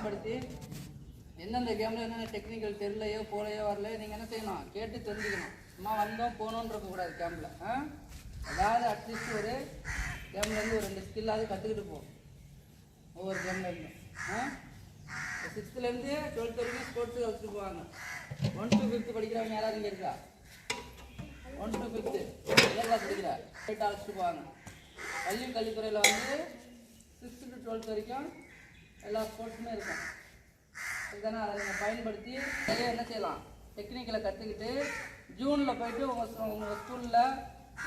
பயன்படுத்தி எந்தெந்த கேமில் என்னென்ன டெக்னிக்கல் தெரியலையோ போலையோ வரலையோ நீங்கள் என்ன செய்யணும், கேட்டு தெரிஞ்சுக்கணும். சும்மா வந்தோம் போகணுன்னு இருக்கக்கூடாது கேம்பில். அதாவது அட்லீஸ்ட் ஒரு கேம்லேருந்து ஒரு 2 ஸ்கில்லாவது கற்றுக்கிட்டு போகும் ஒவ்வொரு கேம்லேருந்து. 6th-லேருந்து 12th வரைக்கும் ஸ்போர்ட்ஸுக்கு வச்சுட்டு போவாங்க. 1 to 5th படிக்கிறவங்க யாராவது இங்கே இருக்கா? 1 to 5th கிளாஸ் படிக்கிற போயிட்டு அழைச்சிட்டு போவாங்க. கல்வித்துறையில் வந்து 6th to 12th வரைக்கும் எல்லா ஸ்போர்ட்ஸுமே இருக்கும். இதுதானே அதை நீங்கள் பயன்படுத்தி நிறைய என்ன செய்யலாம், டெக்னிக்கலை கற்றுக்கிட்டு ஜூனில் போயிட்டு உங்கள் ஸ்கூலில்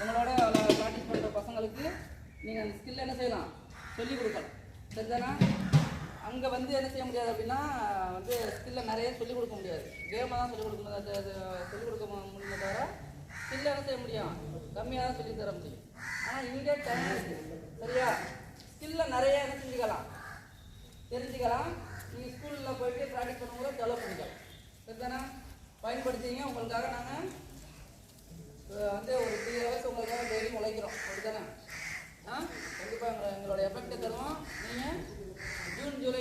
உங்களோட ப்ராக்டிஸ் பண்ணுற பசங்களுக்கு நீங்கள் அந்த ஸ்கில்லை என்ன செய்யலாம், சொல்லிக் கொடுக்கலாம். சரிதானா? அங்கே வந்து என்ன செய்ய முடியாது அப்படின்னா வந்து ஸ்கில்லை நிறைய சொல்லிக் கொடுக்க முடியாது. கேமை தான் சொல்லிக் கொடுக்க முடியுமே தவிர ஸ்கில்லை என்ன செய்ய முடியும், கம்மியாக தான் சொல்லித் தர முடியும். ஆனால் இங்கே டைம் இருக்குது. சரியா? ஸ்கில்லை நிறைய என்ன செஞ்சுக்கலாம், தெரிஞ்சுக்கலாம். நீங்கள் ஸ்கூலில் போயிட்டு ப்ராக்டிஸ் பண்ணும்போது டெவலப் பண்ணிக்கலாம். சரிதானா? பயன்படுத்திங்க. உங்களுக்காக நாங்கள் வந்து ஒரு 3 hours உங்களுக்காக டெய்லியும் உழைக்கிறோம். அப்படிதானே? கண்டிப்பாக எங்களோட எஃபெக்டை தருவோம். நீங்கள் ஜூன் ஜூலை